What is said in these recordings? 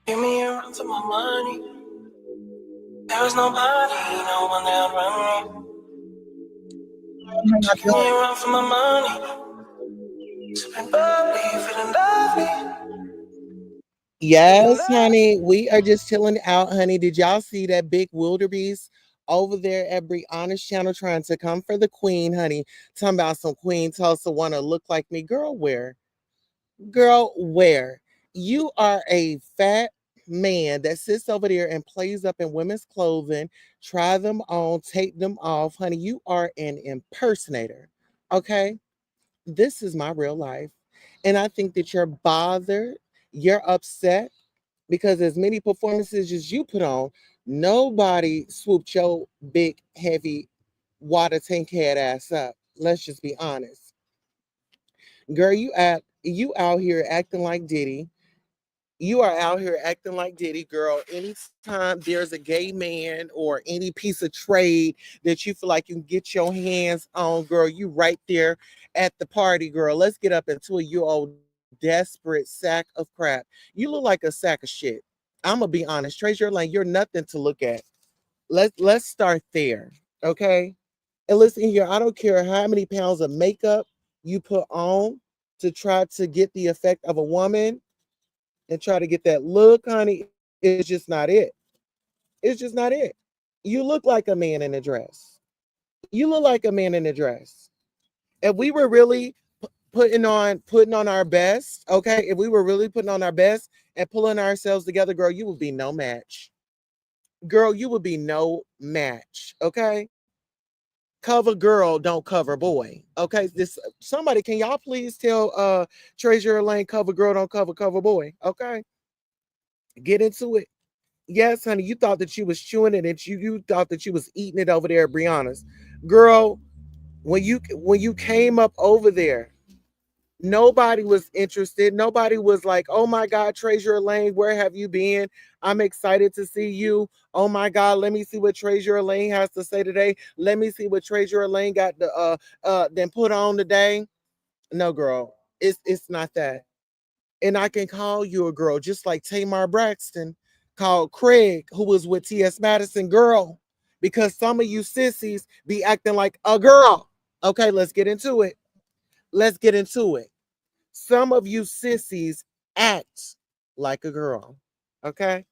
Give me a run for my money. There is nobody, no one that run me. Just give me a run for my money. Sipping bubbly, feeling lovely. Yes, honey. We are just chilling out, honey. Did y'all see that big wildebeest over there at Brianna's channel trying to come for the queen, honey? Talking about some queen Tulsa want to look like me. Girl, where? Girl, where? You are a fat man that sits over there and plays up in women's clothing, try them on, take them off. Honey, you are an impersonator. Okay? This is my real life. And I think that you're bothered, you're upset because as many performances as you put on, nobody swooped your big, heavy water tank head ass up. Let's just be honest. Girl, you out here acting like Diddy. You are out here acting like Diddy, girl. Anytime there's a gay man or any piece of trade that you feel like you can get your hands on, girl, you right there at the party, girl. Let's get up into it, you old desperate sack of crap. You look like a sack of shit. I'm gonna be honest. Trace your lane, you're nothing to look at. Let's start there. Okay. And listen here, I don't care how many pounds of makeup you put on to try to get the effect of a woman and try to get that look, honey, it's just not it. It's just not it. You look like a man in a dress. You look like a man in a dress. If we were really putting on our best, okay, if we were really putting on our best and pulling ourselves together, girl, you would be no match. Girl, you would be no match. Okay. Cover girl, don't cover boy. Okay. This somebody can y'all please tell Treasure Lane cover girl, don't cover boy. Okay. Get into it. Yes, honey, you thought that you was chewing it and you thought that you was eating it over there at Brianna's. Girl, when you came up over there, nobody was interested. Nobody was like, oh my God, Treasure Lane, where have you been? I'm excited to see you. Oh my God, let me see what Treasure Lane has to say today. Let me see what Treasure Lane got to then put on today. No, girl, it's not that. And I can call you a girl, just like Tamar Braxton called Craig, who was with T.S. Madison, girl, because some of you sissies be acting like a girl. Okay, let's get into it. Let's get into it. Some of you sissies act like a girl. Okay?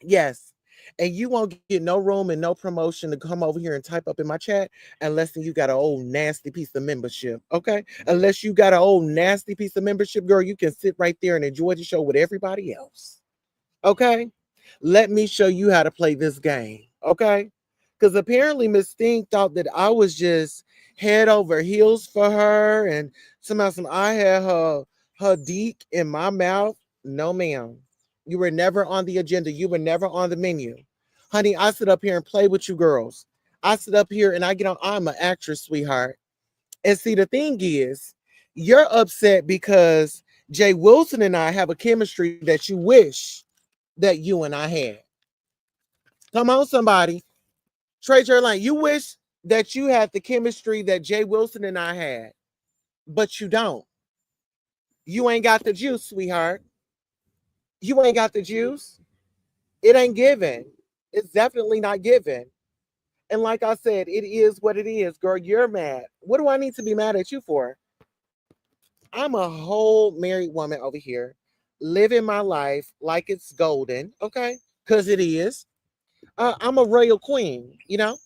Yes. And you won't get no room and no promotion to come over here and type up in my chat unless you got an old nasty piece of membership. Okay? Unless you got an old nasty piece of membership, girl, you can sit right there and enjoy the show with everybody else. Okay? Let me show you how to play this game. Okay? Because apparently Miss Thing thought that I was just head over heels for her and somehow I had her deek in my mouth. No, ma'am. You were never on the agenda. You were never on the menu. Honey, I sit up here and play with you girls. I sit up here and I get on. I'm an actress, sweetheart. And see, the thing is, you're upset because Jay Wilson and I have a chemistry that you wish that you and I had. Come on, somebody. Treasure Line, you wish that you had the chemistry that Jay Wilson and I had, but you don't. You ain't got the juice, sweetheart. You ain't got the juice. It ain't given. It's definitely not given. And like I said, it is what it is, girl. You're mad. What do I need to be mad at you for? I'm a whole married woman over here, living my life like it's golden, okay? Because it is. I'm a royal queen, you know?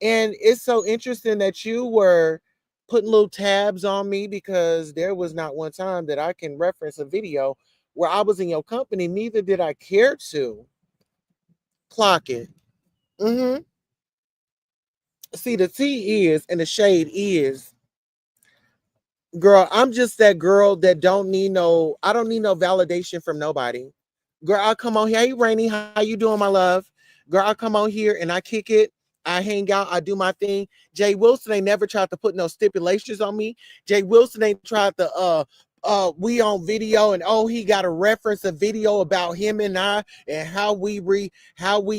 And it's so interesting that you were putting little tabs on me because there was not one time that I can reference a video where I was in your company. Neither did I care to clock it. Mm-hmm. See, the tea is and the shade is, girl, I'm just that girl that I don't need no validation from nobody. Girl, I come on here. Hey, Rainy, how you doing, my love? Girl, I come on here and I kick it. I hang out. I do my thing. Jay Wilson ain't never tried to put no stipulations on me. Jay Wilson ain't tried to we on video and oh he got a reference a video about him and I and how we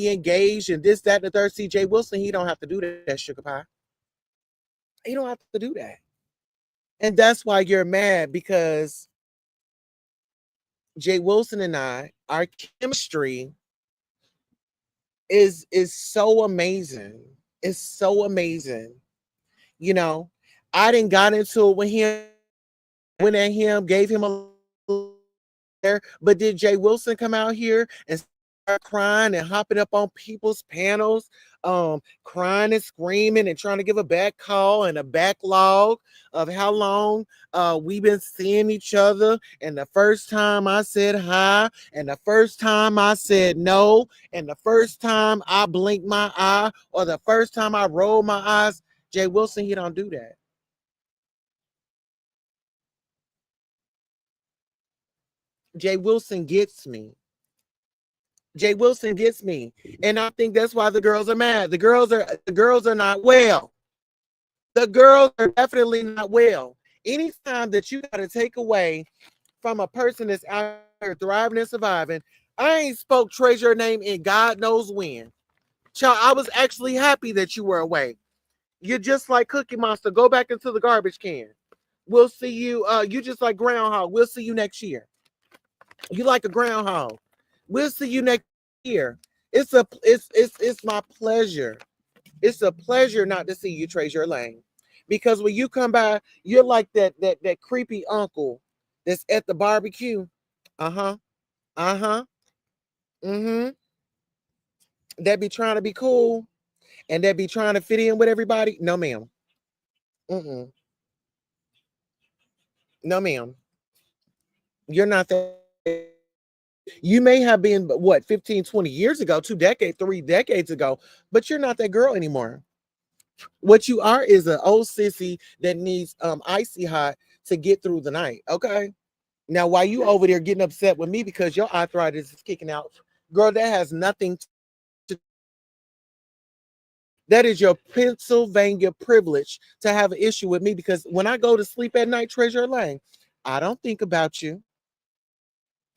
engage and this that and the third. See, Jay Wilson, he don't have to do that, sugar pie. He don't have to do that. And that's why you're mad because Jay Wilson and our chemistry is so amazing. It's so amazing. You know, I didn't got into it with him, went at him, gave him a there. But did Jay Wilson come out here and start crying and hopping up on people's panels, crying and screaming and trying to give a back call and a backlog of how long we've been seeing each other? And the first time I said hi, and the first time I said no, and the first time I blinked my eye, or the first time I rolled my eyes, Jay Wilson, he don't do that. Jay Wilson gets me. Jay Wilson gets me. And I think that's why the girls are mad. The girls are not well. The girls are definitely not well. Anytime that you got to take away from a person that's out here thriving and surviving, I ain't spoke treasure name in God knows when. Child, I was actually happy that you were away. You're just like Cookie Monster. Go back into the garbage can. We'll see you. You just like Groundhog. We'll see you next year. You like a groundhog. We'll see you next year. It's my pleasure. It's a pleasure not to see you, Treasure Lane. Because when you come by, you're like that creepy uncle that's at the barbecue. Uh-huh. Uh-huh. Mm-hmm. That be trying to be cool and that be trying to fit in with everybody. No, ma'am. Mm-mm. No, ma'am. You're not that. You may have been, what, 15, 20 years ago, 2 decades, 3 decades ago, but you're not that girl anymore. What you are is an old sissy that needs icy hot to get through the night. Okay. Now, while you over there getting upset with me because your arthritis is kicking out, girl, that has nothing to. That is your Pennsylvania privilege to have an issue with me because when I go to sleep at night, Treasure Lane, I don't think about you.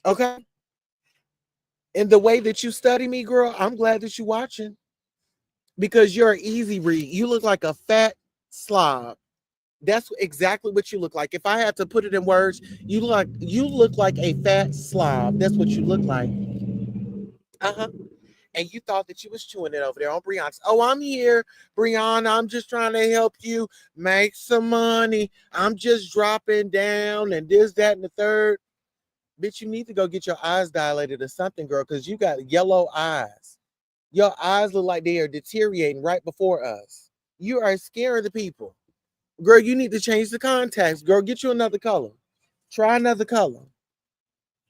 Okay. And the way that you study me, girl, I'm glad that you're watching because you're an easy read. You look like a fat slob. That's exactly what you look like. If I had to put it in words, you look like a fat slob. That's what you look like. Uh-huh. And you thought that you was chewing it over there on Brianna's. Oh, I'm here, Brianna. I'm just trying to help you make some money. I'm just dropping down and this, that, and the third. Bitch, you need to go get your eyes dilated or something, girl, because you got yellow eyes. Your eyes look like they are deteriorating right before us. You are scaring the people. Girl, you need to change the contacts. Girl, get you another color. Try another color.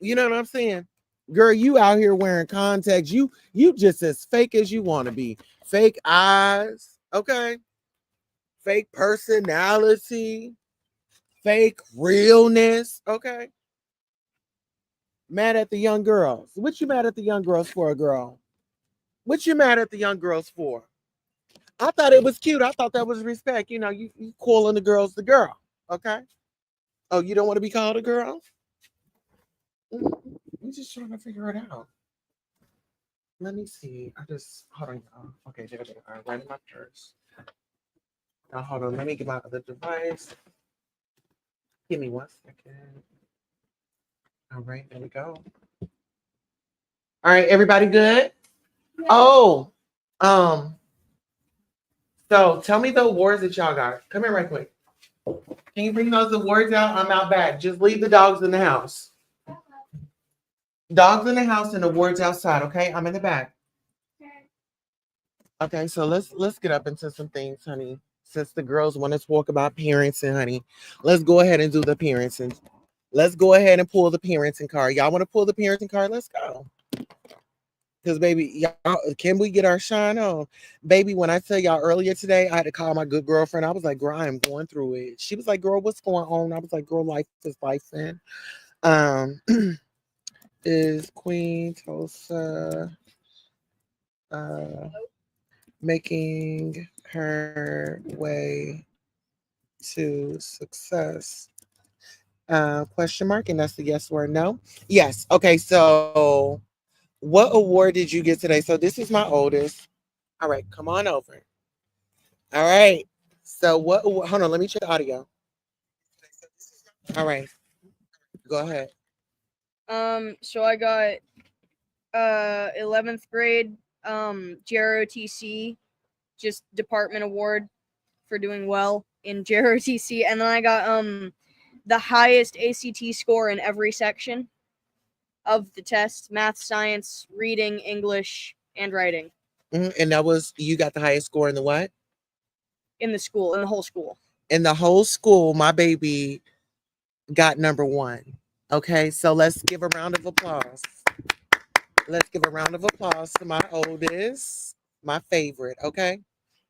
You know what I'm saying? Girl, you out here wearing contacts. You just as fake as you want to be. Fake eyes, okay? Fake personality, fake realness, okay? Mad at the young girls. What you mad at the young girls for, girl? What you mad at the young girls for? I thought it was cute. I thought that was respect. You calling the girls the girl, okay? Oh, you don't want to be called a girl? I'm just trying to figure it out. Let me see. I just hold on, y'all. Okay, there they are, right in my purse. Now hold on. Let me get my other device. Give me 1 second. All right, there we go. All right, everybody good? Oh, um, So tell me the awards that y'all got. Come here right quick. Can you bring those awards out? I'm out back. Just leave the dogs in the house. Dogs in the house and awards outside, okay? I'm in the back. Okay, so let's get up into some things, honey. Since the girls want to talk about parenting, honey, let's go ahead and do the parenting. Let's go ahead and pull the parenting card. Y'all want to pull the parenting card? Let's go. Because baby, y'all, can we get our shine on? Baby, when I tell y'all earlier today, I had to call my good girlfriend. I was like, girl, I am going through it. She was like, girl, what's going on? I was like, girl, life is life, man. Um, is Queen Tulsa uh making her way to success? Question mark, and that's the yes or no. Yes. Okay, so what award did you get today? So this is my oldest. All right, come on over. All right. So hold on, let me check the audio. All right, go ahead. So I got 11th grade JROTC, just department award for doing well in JROTC, and then I got the highest ACT score in every section of the test: math, science, reading, English, and writing And that was you got the highest score in the what? in the school, in the whole school. In the whole school, my baby got number one. Okay, so let's give a round of applause. Let's give a round of applause to my oldest, my favorite. Okay.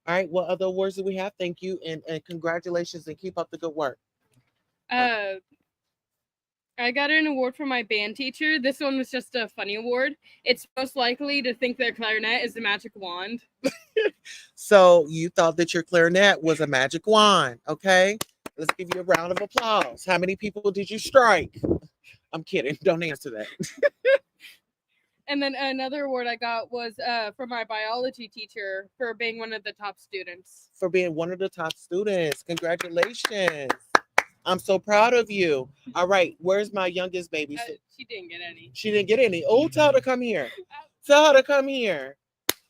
All right. What other awards do we have? Thank you and congratulations and keep up the good work. Uh, I got an award from my band teacher. This one was just a funny award. It's most likely to think that clarinet is the magic wand. So you thought that your clarinet was a magic wand. Okay. Let's give you a round of applause. How many people did you strike? I'm kidding. Don't answer that. And then another award I got was from my biology teacher for being one of the top students. For being one of the top students. Congratulations. I'm so proud of you. All right. Where's my youngest baby? She didn't get any. She didn't get any. Oh, tell her to come here. Tell her to come here.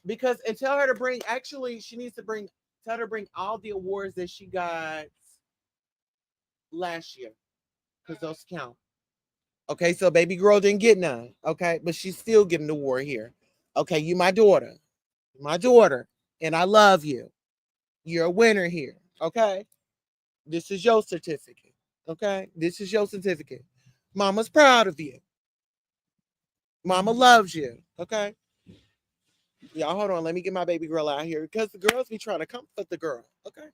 Because and tell her to bring actually she needs to bring tell her to bring all the awards that she got last year. Because those count. Okay, so baby girl didn't get none. Okay, but she's still getting the award here. Okay, you my daughter. My daughter. And I love you. You're a winner here. Okay. This is your certificate. Okay. This is your certificate. Mama's proud of you. Mama loves you. Okay. Y'all, hold on. Let me get my baby girl out here because the girls be trying to comfort the girl. Okay.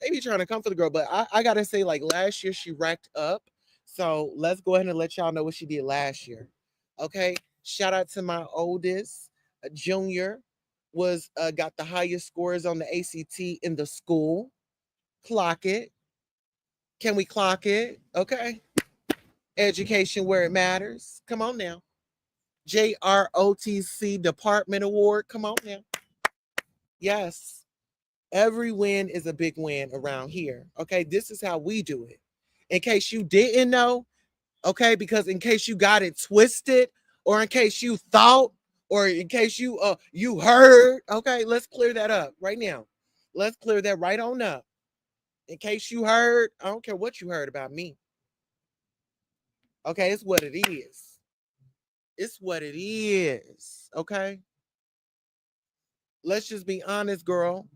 They be trying to comfort the girl. But I got to say, like last year, she racked up. So let's go ahead and let y'all know what she did last year. Okay. Shout out to my oldest, junior, was got the highest scores on the ACT in the school. Clock it. Can we clock it? Okay. Education where it matters. Come on now. JROTC Department Award. Come on now. Yes. Every win is a big win around here. Okay. This is how we do it. In case you didn't know, okay, because in case you got it twisted, or in case you thought, or in case you heard, okay, let's clear that up right now. Let's clear that right on up. In case you heard, I don't care what you heard about me. Okay, it's what it is. It's what it is. Okay. Let's just be honest, girl.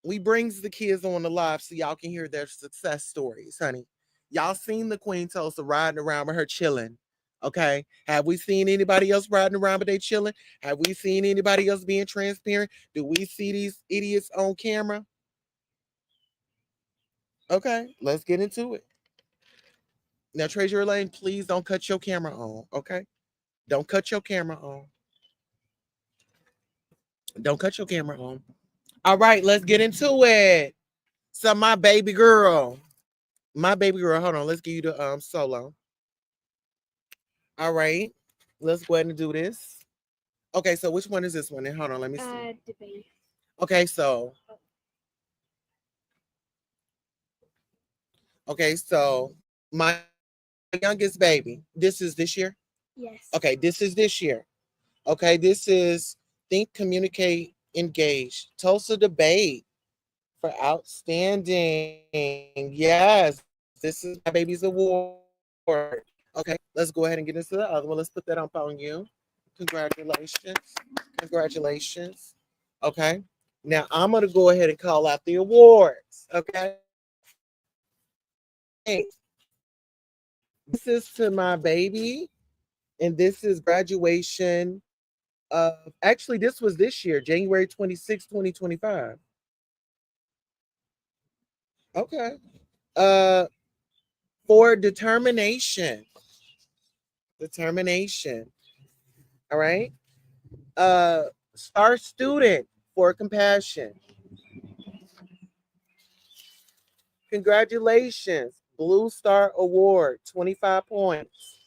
We brings the kids on the live so y'all can hear their success stories, honey. Y'all seen the Queen Tulsa riding around with her chilling. Okay. Have we seen anybody else riding around but they chilling? Have we seen anybody else being transparent? Do we see these idiots on camera? Okay, let's get into it. Now, Treasure Lane, please don't cut your camera on. Okay. Don't cut your camera on. Don't cut your camera on. All right, let's get into it. So my baby girl. Hold on. Let's give you the solo. All right. Let's go ahead and do this. Okay, so which one is this one? Hold on, let me see. Debate. Okay, so my youngest baby. This is this year? Yes. Okay, this is this year. Okay, this is Think, Communicate, Engage. Tulsa Debate. for outstanding. Yes, this is my baby's award. Okay, let's go ahead and get into the other one. Let's put that up on you. Congratulations. Congratulations. Okay. Now I'm going to go ahead and call out the awards. Okay. This is to my baby, and this is graduation of, actually, this was this year, January 26, 2025. Okay. Uh, for determination. Determination. All right. Star student for compassion. Congratulations. Blue Star Award, 25 points.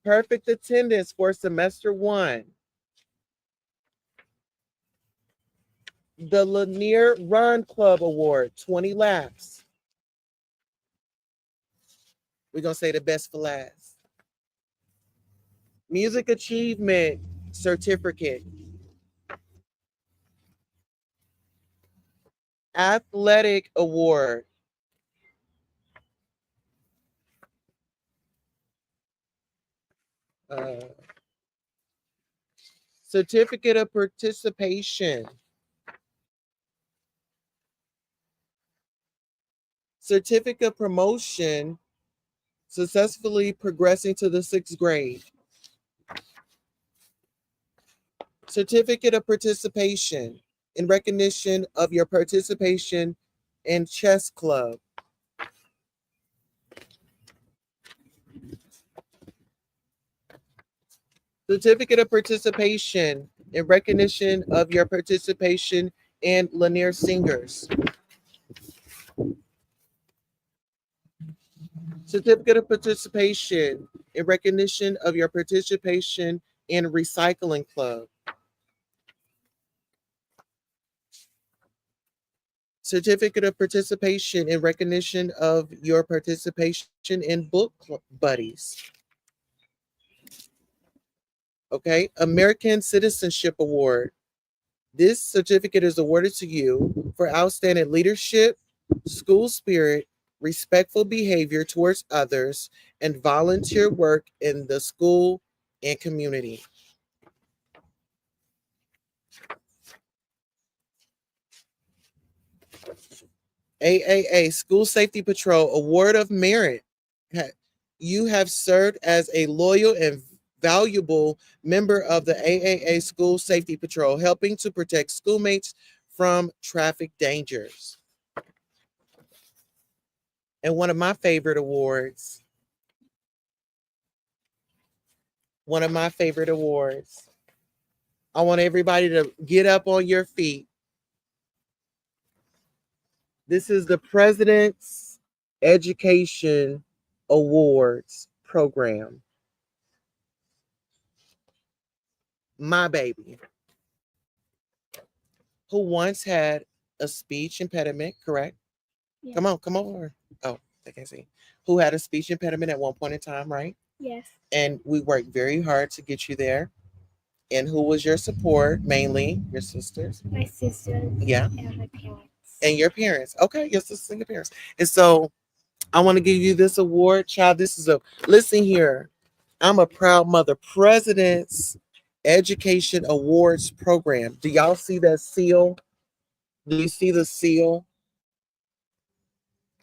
Perfect attendance for semester 1. The Lanier Run Club Award, 20 laps. We're going to say the best for last. Music Achievement Certificate. Athletic Award. Uh, Certificate of Participation. Certificate of Promotion, successfully progressing to the 6th grade. Certificate of Participation in recognition of your participation in chess club. Certificate of Participation in recognition of your participation in Lanier Singers. Certificate of Participation in recognition of your participation in Recycling Club. Certificate of Participation in recognition of your participation in Book Buddies. Okay, American Citizenship Award. This certificate is awarded to you for outstanding leadership, school spirit, respectful behavior towards others, and volunteer work in the school and community. AAA School Safety Patrol Award of Merit. You have served as a loyal and valuable member of the AAA School Safety Patrol, helping to protect schoolmates from traffic dangers. And one of my favorite awards, I want everybody to get up on your feet. This is the President's Education Awards program. My baby, who once had a speech impediment, correct? Yes. Come over. Oh, I can't see. Who had a speech impediment at one point in time, right? Yes. And we worked very hard to get you there. And who was your support? Mainly your sisters. My sisters. Yeah. And my parents. And your parents. Okay, your sisters and your parents. And so I want to give you this award, child. This is listen here. I'm a proud mother. President's Education Awards Program. Do y'all see that seal? Do you see the seal?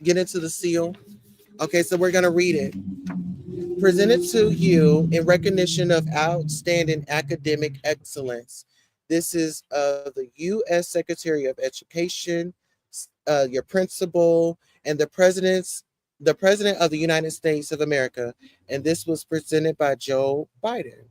Get into the seal. Okay, so we're going to read it. Presented to you in recognition of outstanding academic excellence. This is the U.S. Secretary of Education, your principal, and the President of the United States of America. And this was presented by Joe Biden.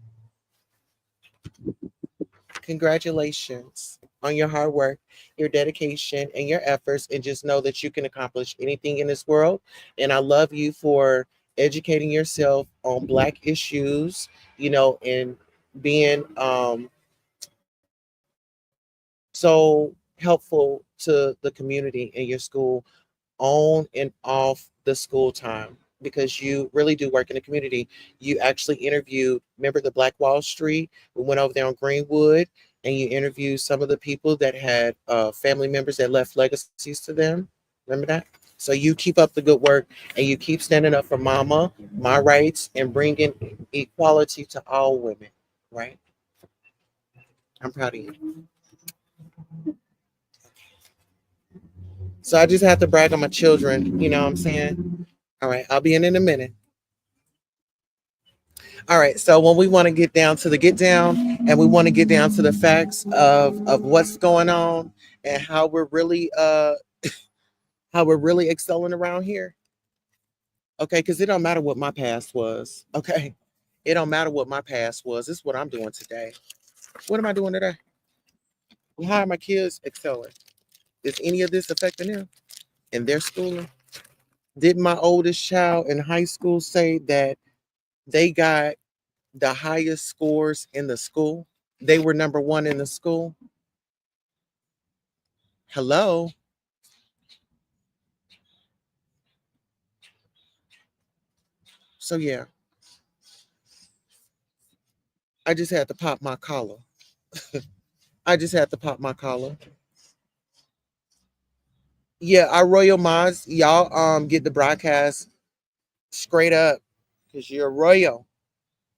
Congratulations on your hard work, your dedication, and your efforts. And just know that you can accomplish anything in this world. And I love you for educating yourself on Black issues, and being so helpful to the community and your school on and off the school time, because you really do work in the community. You actually interviewed, remember the Black Wall Street? We went over there on Greenwood and you interviewed some of the people that had family members that left legacies to them. Remember that? So you keep up the good work and you keep standing up for mama, my rights, and bringing equality to all women, right? I'm proud of you. So I just have to brag on my children. You know what I'm saying? All right, I'll be in a minute. All right, so when we want to get down to the get down and we want to get down to the facts of what's going on and how we're really excelling around here. Okay, because it don't matter what my past was. Okay. It don't matter what my past was. This is what I'm doing today. What am I doing today? How are my kids excelling? Is any of this affecting them in their schooling? Did my oldest child in high school say that they got the highest scores in the school? They were number one in the school. Hello. So yeah, I just had to pop my collar. I just had to pop my collar. Yeah, our royal mods, y'all get the broadcast straight up because you're royal.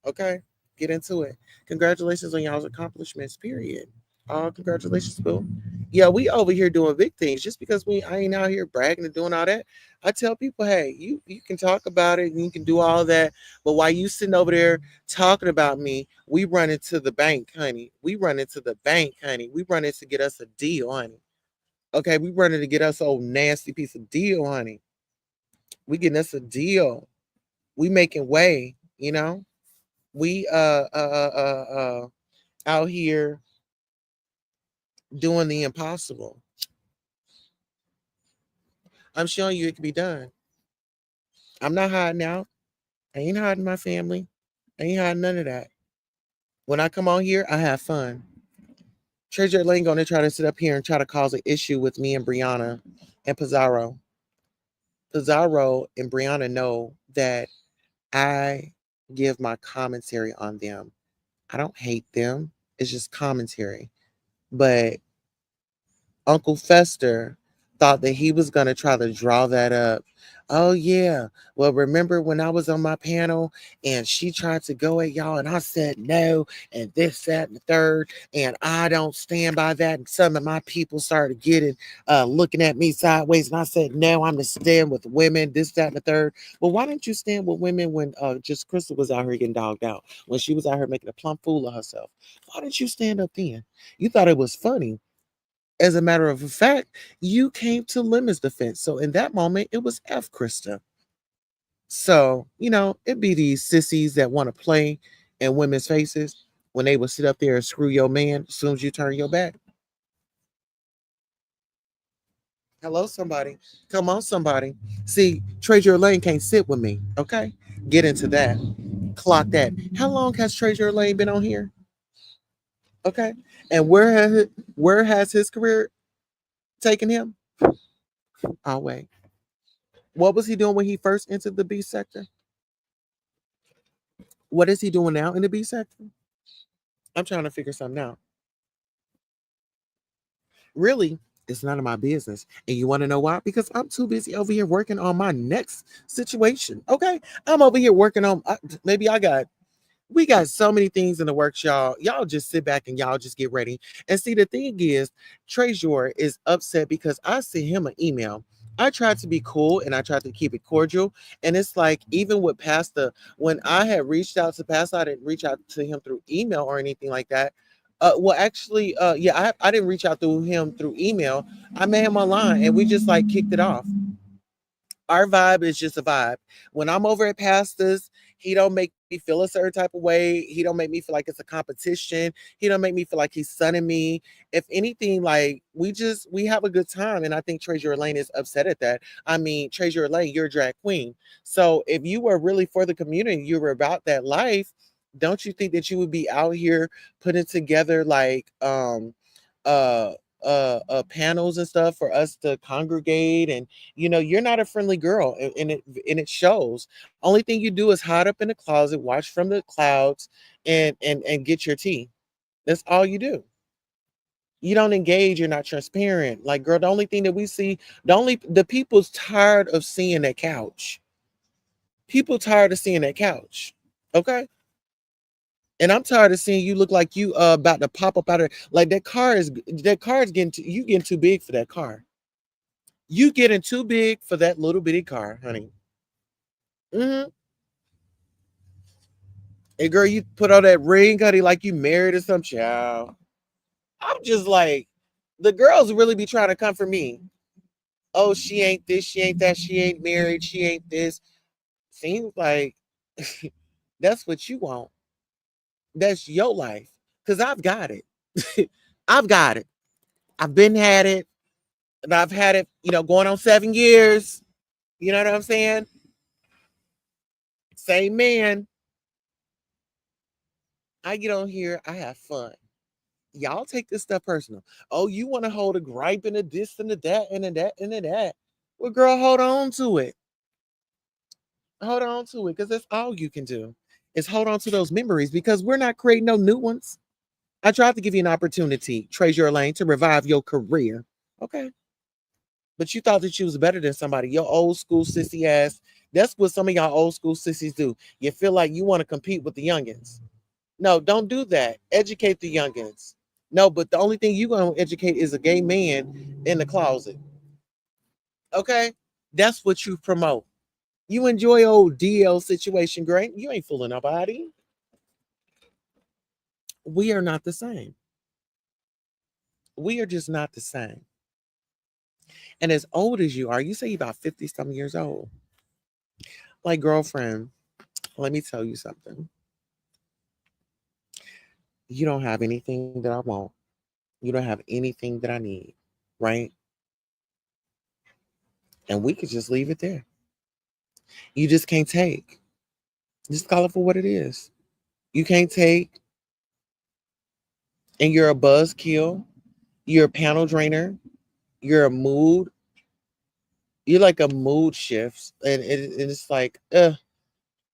Okay, get into it. Congratulations on y'all's accomplishments. Period. Congratulations, Bill. Yeah, we over here doing big things. Just because I ain't out here bragging and doing all that, I tell people, hey, you can talk about it and you can do all that, but while you sitting over there talking about me, we run into the bank, honey. We run into the bank, honey. We run in to get us a deal, honey. Okay, we running to get us old nasty piece of deal, honey. We getting us a deal. We making way, you know. We out here doing the impossible. I'm showing you it can be done. I'm not hiding out. I ain't hiding my family. I ain't hiding none of that. When I come on here, I have fun. Treasure Lane gonna try to sit up here and try to cause an issue with me and Brianna and Pizarro. Pizarro and Brianna know that I give my commentary on them. I don't hate them. It's just commentary. But Uncle Fester thought that he was going to try to draw that up. Oh, yeah. Well, remember when I was on my panel and she tried to go at y'all and I said no, and this, that, and the third, and I don't stand by that. And some of my people started looking at me sideways, and I said, no, I'm to stand with women, this, that, and the third. Well, why didn't you stand with women when just Crystal was out here getting dogged out, when she was out here making a plumb fool of herself? Why didn't you stand up then? You thought it was funny. As a matter of fact, you came to Lemon's defense. So in that moment, it was F Krista. So, it be these sissies that want to play in women's faces when they will sit up there and screw your man as soon as you turn your back. Hello, somebody. Come on, somebody. See, Treasure Lane can't sit with me. Okay. Get into that. Clock that. How long has Treasure Lane been on here? Okay. And where has his career taken him? I'll wait. What was he doing when he first entered the B sector? What is he doing now in the B sector? I'm trying to figure something out. Really, it's none of my business. And you want to know why? Because I'm too busy over here working on my next situation. Okay. I'm over here working on, maybe we got so many things in the works, y'all. Y'all just sit back and y'all just get ready. And see, the thing is, TREZUR is upset because I sent him an email. I tried to be cool and I tried to keep it cordial. And it's like, even with Pastor, when I had reached out to Pastor, I didn't reach out to him through email or anything like that. Well, actually, yeah, I didn't reach out to him through email. I met him online and we just like kicked it off. Our vibe is just a vibe. When I'm over at Pastors, he don't make me feel a certain type of way. He don't make me feel like it's a competition. He don't make me feel like he's sunning me. If anything, like we have a good time. And I think Treasure Lane is upset at that. I mean, Treasure Lane, you're a drag queen. So if you were really for the community, you were about that life, don't you think that you would be out here putting together like uh panels and stuff for us to congregate? And you're not a friendly girl, and it shows. Only thing you do is hide up in the closet, watch from the clouds, and get your tea. That's all you do. You don't engage, you're not transparent. Like, girl, the only thing that we see, the people's tired of seeing that couch. People tired of seeing that couch. Okay. And I'm tired of seeing you look like you about to pop up out of like that car is getting too big for that car. You getting too big for that little bitty car, honey. Mm-hmm. And girl, you put on that ring, honey, like you married or some child. I'm just like, the girls really be trying to come for me. Oh, she ain't this, she ain't that, she ain't married, she ain't this. Seems like that's what you want. That's your life. Because I've got it. I've got it. I've been had it. And I've had it, going on 7 years. You know what I'm saying? Same man. I get on here, I have fun. Y'all take this stuff personal. Oh, you want to hold a gripe and a this and a that and a that and a that. Well, girl, hold on to it. Hold on to it because that's all you can do is hold on to those memories because we're not creating no new ones. I tried to give you an opportunity, TREZUR Lane, to revive your career. Okay. But you thought that you was better than somebody. Your old school sissy ass. That's what some of y'all old school sissies do. You feel like you want to compete with the youngins. No, don't do that. Educate the youngins. No, but the only thing you're going to educate is a gay man in the closet. Okay? That's what you promote. You enjoy old DL situation, great. You ain't fooling nobody. We are not the same. We are just not the same. And as old as you are, you say you're about 50 some years old. Like, girlfriend, let me tell you something. You don't have anything that I want. You don't have anything that I need, right? And we could just leave it there. You just can't take. Just call it for what it is. You can't take, and you're a buzzkill. You're a panel drainer. You're a mood. You're like a mood shifts, and it's like,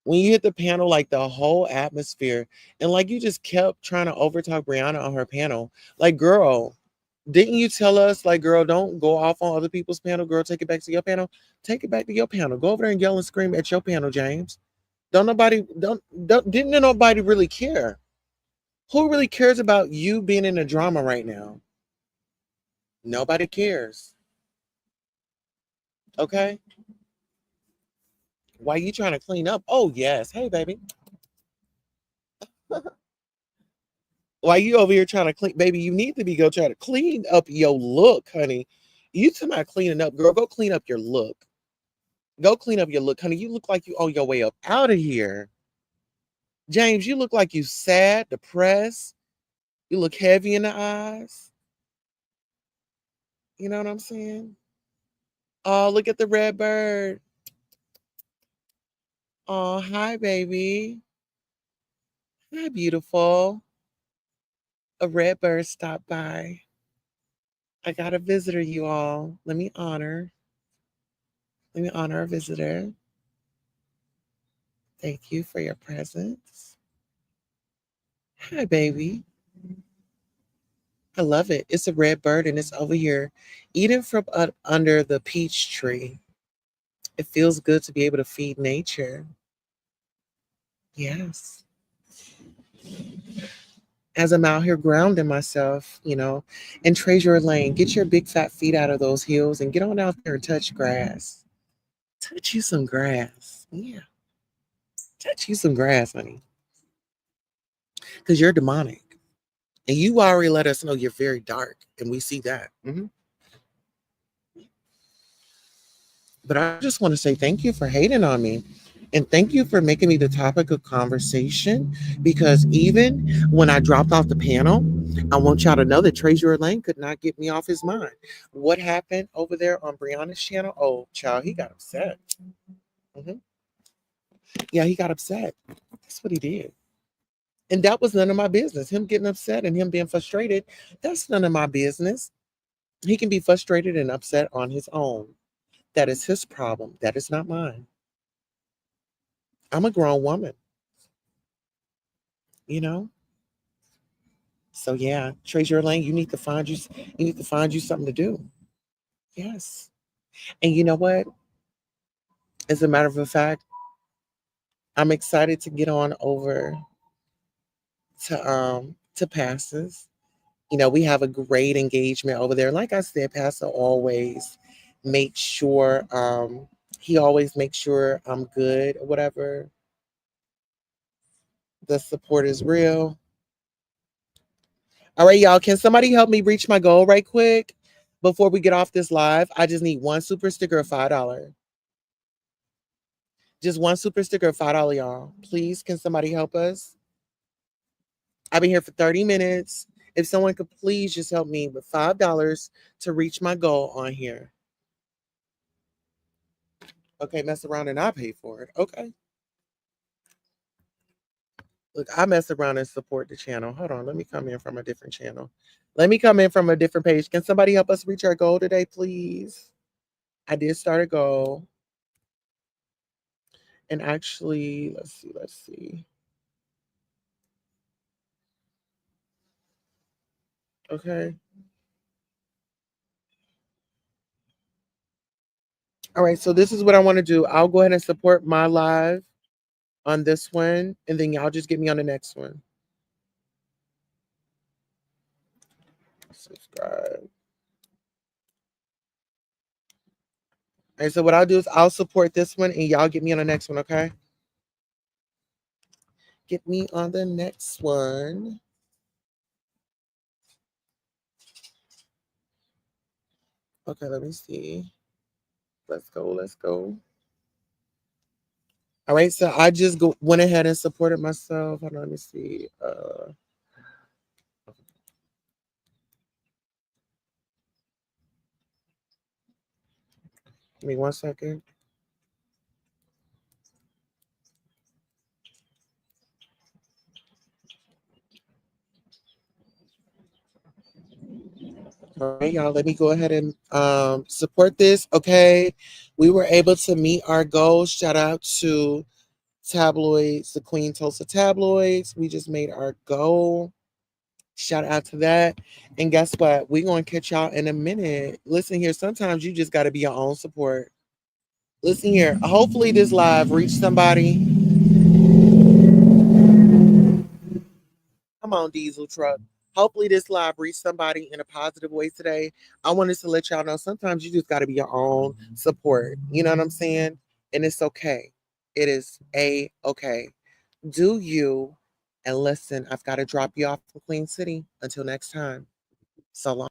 when you hit the panel, like the whole atmosphere, and like you just kept trying to overtalk Brianna on her panel. Like, girl, didn't you tell us, like, girl, don't go off on other people's panel, girl, take it back to your panel. Take it back to your panel. Go over there and yell and scream at your panel, James. Didn't nobody really care? Who really cares about you being in a drama right now? Nobody cares. Okay? Why you trying to clean up? Oh, yes. Hey, baby. Why you over here trying to clean? Baby, you need to be go try to clean up your look, honey. You talking about cleaning up, girl. Go clean up your look. Go clean up your look, honey. You look like you on your way up out of here. James, you look like you sad, depressed. You look heavy in the eyes. You know what I'm saying? Oh, look at the red bird. Oh, hi, baby. Hi, beautiful. A red bird stopped by. I got a visitor, you all. Let me honor. Let me honor our visitor. Thank you for your presence. Hi, baby. I love it. It's a red bird and it's over here eating from under the peach tree. It feels good to be able to feed nature. Yes. As I'm out here grounding myself, and TREZUR Lane, get your big fat feet out of those heels and get on out there and touch grass. Touch you some grass. Yeah. Touch you some grass, honey. Because you're demonic. And you already let us know you're very dark. And we see that. But I just want to say thank you for hating on me. And thank you for making me the topic of conversation. Because even when I dropped off the panel, I want y'all to know that TREZUR Lane could not get me off his mind. What happened over there on Brianna's channel? Oh, child, he got upset. Yeah, he got upset. That's what he did. And that was none of my business. Him getting upset and him being frustrated, that's none of my business. He can be frustrated and upset on his own. That is his problem. That is not mine. I'm a grown woman. You know? So yeah, Treasure Lane, you need to find you something to do. Yes. And you know what? As a matter of fact, I'm excited to get on over to passes. You know, we have a great engagement over there. Like I said, Pastor always makes sure he always makes sure I'm good or whatever. The support is real. All right, y'all. Can somebody help me reach my goal right quick before we get off this live? I just need one super sticker of $5. Just one super sticker of $5, y'all. Please, can somebody help us? I've been here for 30 minutes. If someone could please just help me with $5 to reach my goal on here. Okay, mess around and I pay for it. Okay. Look, I mess around and support the channel. Hold on, let me come in from a different channel. Let me come in from a different page. Can somebody help us reach our goal today, please? I did start a goal. And actually, let's see. Okay. All right, so this is what I want to do. I'll go ahead and support my live on this one, and then y'all just get me on the next one. Subscribe. All right, so what I'll do is I'll support this one, and y'all get me on the next one, okay? Get me on the next one. Okay, let me see. Let's go, let's go. All right, so I just went ahead and supported myself. Hold on, let me see. Give me 1 second. All right, y'all, let me go ahead and support this. Okay, we were able to meet our goals. Shout out to Tabloids, the Queen Tulsa Tabloids. We just made our goal. Shout out to that. And guess what? We're going to catch y'all in a minute. Listen here, sometimes you just got to be your own support. Listen here, hopefully this live reached somebody. Come on, diesel truck. Hopefully this live reached somebody in a positive way today. I wanted to let y'all know sometimes you just got to be your own support. You know what I'm saying? And it's okay. It is okay. Do you? And listen, I've got to drop you off from Queen City. Until next time. So long.